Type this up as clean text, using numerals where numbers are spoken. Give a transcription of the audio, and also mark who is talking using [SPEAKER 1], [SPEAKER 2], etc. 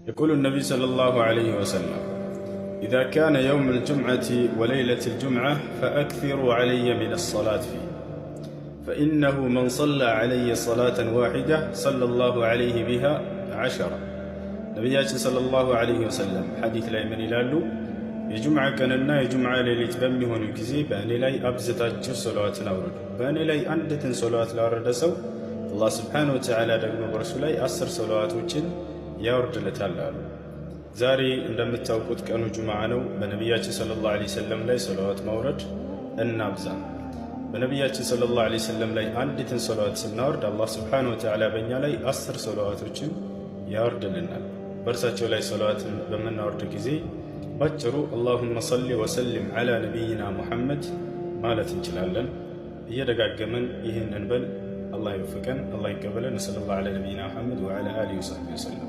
[SPEAKER 1] يقول النبي صلى الله عليه وسلم: إذا كان يوم الجمعة وليلة الجمعة فأكثروا علي من الصلاة فيه، فإنه من صلى علي صلاة واحدة صلى الله عليه بها 10 ነቢያችን ሰለላሁ ዐለይሂ ወሰለም ሐዲስ ላይ ምን ይላሉ? የጁምዓ ቀንና የጁምዓ ሌሊት በሚሆኑ ጊዜ በእኔ ላይ አብዝታችሁ ሶላዋትን አውርዱ። በእኔ ላይ አንዲትን ሶላዋት ላወረደ ሰው አላህ ሱብሓነሁ ወተዓላ ደግሞ በእርሱ ላይ 10 ሶላዋቶችን ያወርድለታል አሉ። ዛሬ እንደምታውቁት ቀኑ ጁምዓ ነው። በነቢያችን ሰለላሁ ዐለይሂ ወሰለም ላይ ሶላዋት ማውረድ እናብዛ። በነቢያችን ሰለላሁ ዐለይሂ ወሰለም ላይ አንዲትን ሶላዋት ስናወርድ አላህ ሱብሓነሁ ወተዓላ በእኛ ላይ 10 ሶላዋቶችን ያወርድልናል። በእርሳቸው ላይ ሶላዋትን በምናወርድ ጊዜ ባጭሩ አላሁመ ሰሊ ወሰሊም ዐላ ነቢይና ሙሐመድ ማለት እንችላለን። እየደጋገመን ይህንን በል። አላህ ይወፍቀን፣ አላህ ይቀበለን። ሰለላሁ ዐላ ነቢይና ሙሐመድ ወዐላ አሊሂ ወሰሕቢሂ ወሰለም።